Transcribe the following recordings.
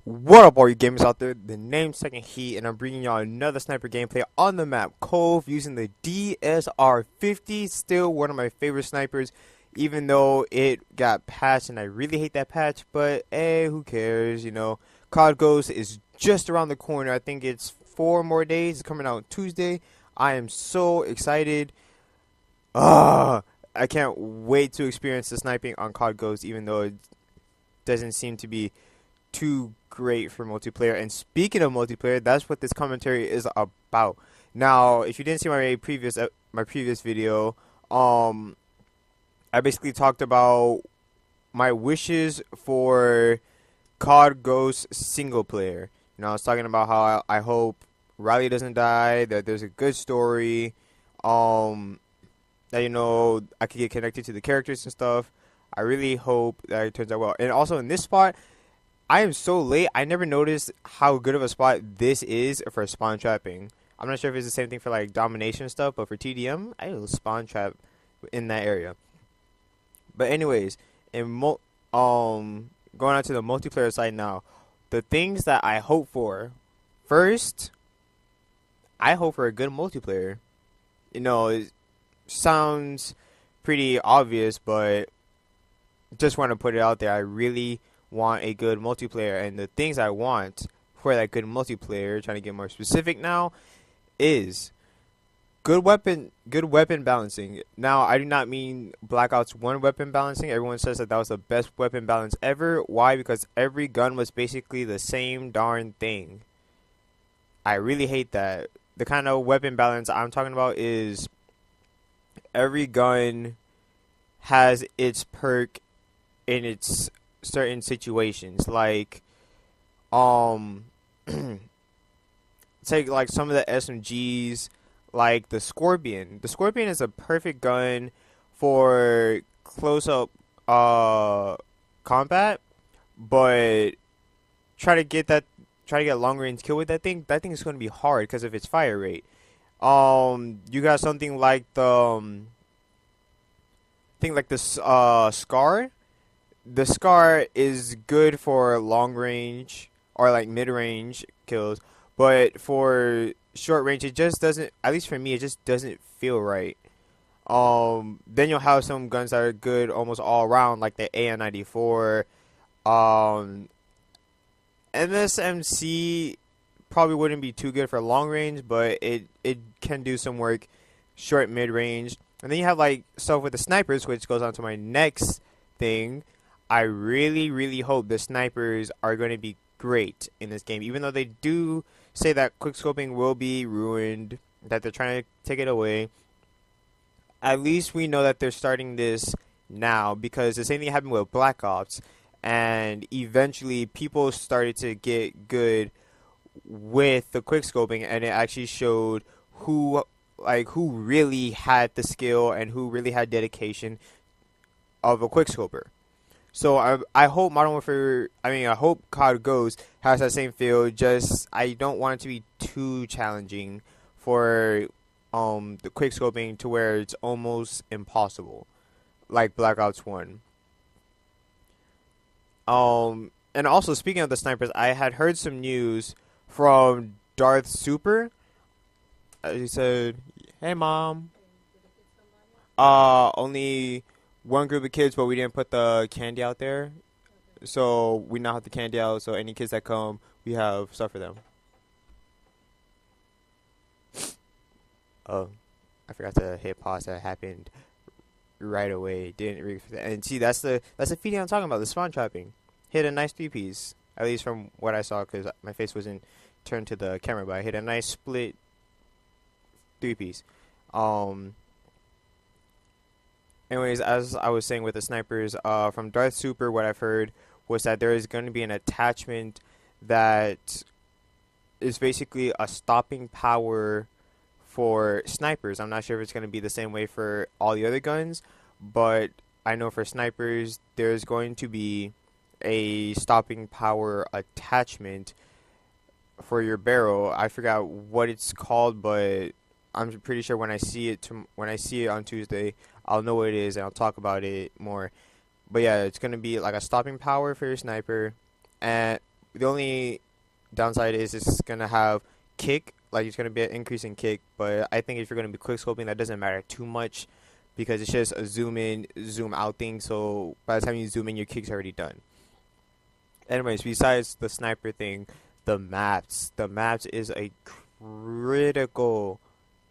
What up, all you gamers out there? The name's Second Heat, and I'm bringing y'all another sniper gameplay on the map Cove using the DSR-50. Still one of my favorite snipers, even though it got patched, and I really hate that patch. But hey, who cares? You know, COD Ghost is just around the corner. I think it's 4 more days. It's coming out Tuesday. I am so excited. I can't wait to experience the sniping on COD Ghost, even though it doesn't seem to be too great for multiplayer. And speaking of multiplayer, that's what this commentary is about. Now, if you didn't see my previous video, I basically talked about my wishes for COD Ghost single player. You know, I was talking about how I hope Riley doesn't die, that there's a good story, that I could get connected to the characters and stuff. I really hope that it turns out well. And also in this spot, I am so late. I never noticed how good of a spot this is for spawn trapping. I'm not sure if it's the same thing for like domination stuff, but for TDM, I will spawn trap in that area. But anyways, going on to the multiplayer side now, the things that I hope for. First, I hope for a good multiplayer. You know, it sounds pretty obvious, but just want to put it out there. I really want a good multiplayer, and the things I want for that good multiplayer, trying to get more specific now, is good weapon balancing. Now, I do not mean Black Ops 1 weapon balancing. Everyone says that was the best weapon balance ever. Why? Because every gun was basically the same darn thing. I really hate that. The kind of weapon balance I'm talking about is every gun has its perk in its certain situations. Like, take like some of the SMGs, like the Scorpion. The Scorpion is a perfect gun for close-up combat, but try to get long range kill with that thing. That thing is going to be hard because of its fire rate. You got something like the Scar. The Scar is good for long range or like mid range kills, but for short range, it just doesn't. At least for me, it just doesn't feel right. Then you'll have some guns that are good almost all around, like the AN-94. MSMC probably wouldn't be too good for long range, but it can do some work short mid range. And then you have like stuff with the snipers, which goes on to my next thing. I really, really hope the snipers are going to be great in this game, even though they do say that quickscoping will be ruined, that they're trying to take it away. At least we know that they're starting this now, because the same thing happened with Black Ops, and eventually people started to get good with the quickscoping, and it actually showed who really had the skill and who really had dedication of a quickscoper. So I hope I hope COD Ghost has that same feel. Just I don't want it to be too challenging for the quick scoping to where it's almost impossible, like Black Ops 1. And also speaking of the snipers, I had heard some news from Darth Super. He said, "Hey mom, only one group of kids, but we didn't put the candy out there. So we now have the candy out, so any kids that come, we have stuff for them." Oh, I forgot to hit pause. That happened right away. Didn't read that. And see, that's the feeding I'm talking about. The spawn trapping hit a nice 3-piece, at least from what I saw, because my face wasn't turned to the camera. But I hit a nice split 3-piece. Anyways, as I was saying with the snipers, from Darth Super, what I've heard was that there is going to be an attachment that is basically a stopping power for snipers. I'm not sure if it's going to be the same way for all the other guns, but I know for snipers, there's going to be a stopping power attachment for your barrel. I forgot what it's called, but I'm pretty sure when I see it on Tuesday, I'll know what it is and I'll talk about it more. But yeah, it's gonna be like a stopping power for your sniper, and the only downside is it's gonna have kick, like it's gonna be an increase in kick. But I think if you're gonna be quick scoping, that doesn't matter too much because it's just a zoom in, zoom out thing. So by the time you zoom in, your kick's already done. Anyways, besides the sniper thing, the maps is a critical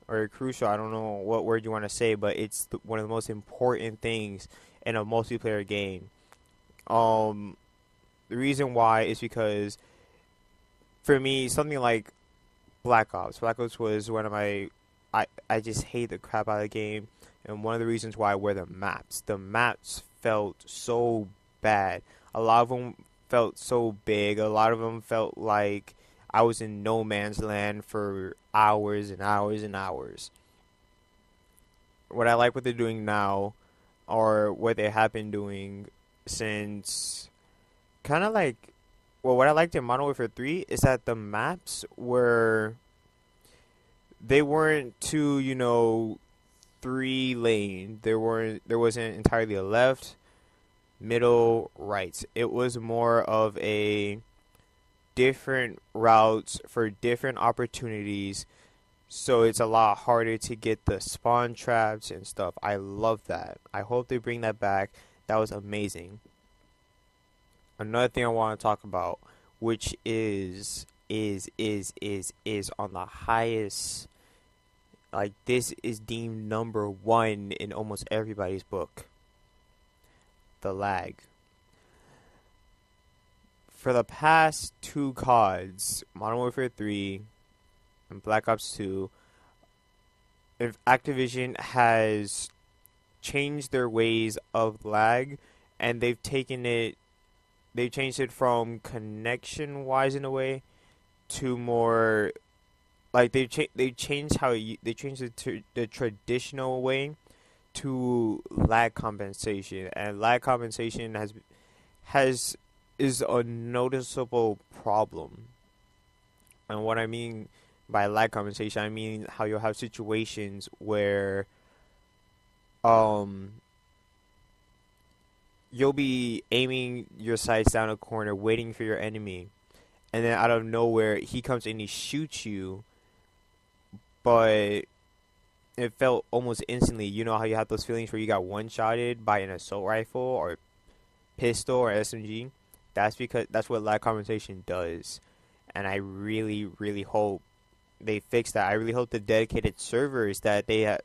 or crucial. I don't know what word you want to say, but it's one of the most important things in a multiplayer game. Um, the reason why is because for me, something like Black Ops. Black Ops was one of my. I just hate the crap out of the game, and one of the reasons why were the maps. The maps felt so bad. A lot of them felt so big. A lot of them felt like I was in no man's land for hours and hours and hours. What I like what they're doing now, or what they have been doing since kind of like, well, what I liked in Modern Warfare 3 is that the maps were, they weren't too, 3 lane. There wasn't entirely a left, middle, right. It was more of a different routes for different opportunities, so it's a lot harder to get the spawn traps and stuff. I love that. I hope they bring that back. That was amazing. Another thing I want to talk about, which is on the highest, like this is deemed number one in almost everybody's book. The lag. For the past 2 CODs, Modern Warfare 3 and Black Ops 2, if Activision has changed their ways of lag, and they've changed it from connection wise in a way to more like they changed they changed it to the traditional way to lag compensation, and lag compensation has is a noticeable problem. And what I mean by lag compensation, I mean how you'll have situations where um you'll be aiming your sights down a corner waiting for your enemy, and then out of nowhere he comes and he shoots you, but it felt almost instantly. You know how you have those feelings where you got one-shotted by an assault rifle or pistol or SMG? That's what lag compensation does. And I really, really hope they fix that. I really hope the dedicated servers that they have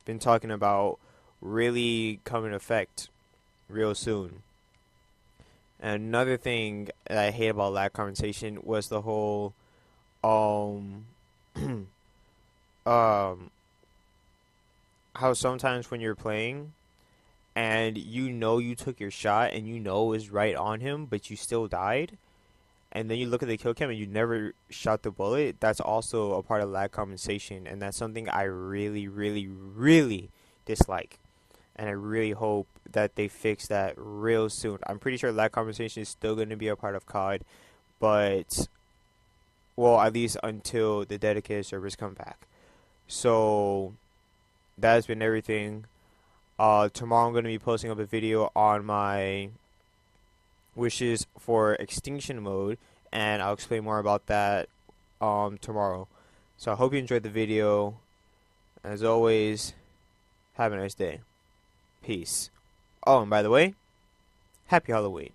been talking about really come in effect real soon. And another thing that I hate about lag compensation was the whole um um how sometimes when you're playing and you took your shot and it was right on him, but you still died, and then you look at the kill cam and you never shot the bullet. That's also a part of lag compensation, and that's something I really, really, really dislike. And I really hope that they fix that real soon. I'm pretty sure lag compensation is still going to be a part of COD, but, well, at least until the dedicated servers come back. So that has been everything. Tomorrow I'm going to be posting up a video on my wishes for extinction mode, and I'll explain more about that tomorrow. So I hope you enjoyed the video. As always, have a nice day. Peace. Oh, and by the way, happy Halloween.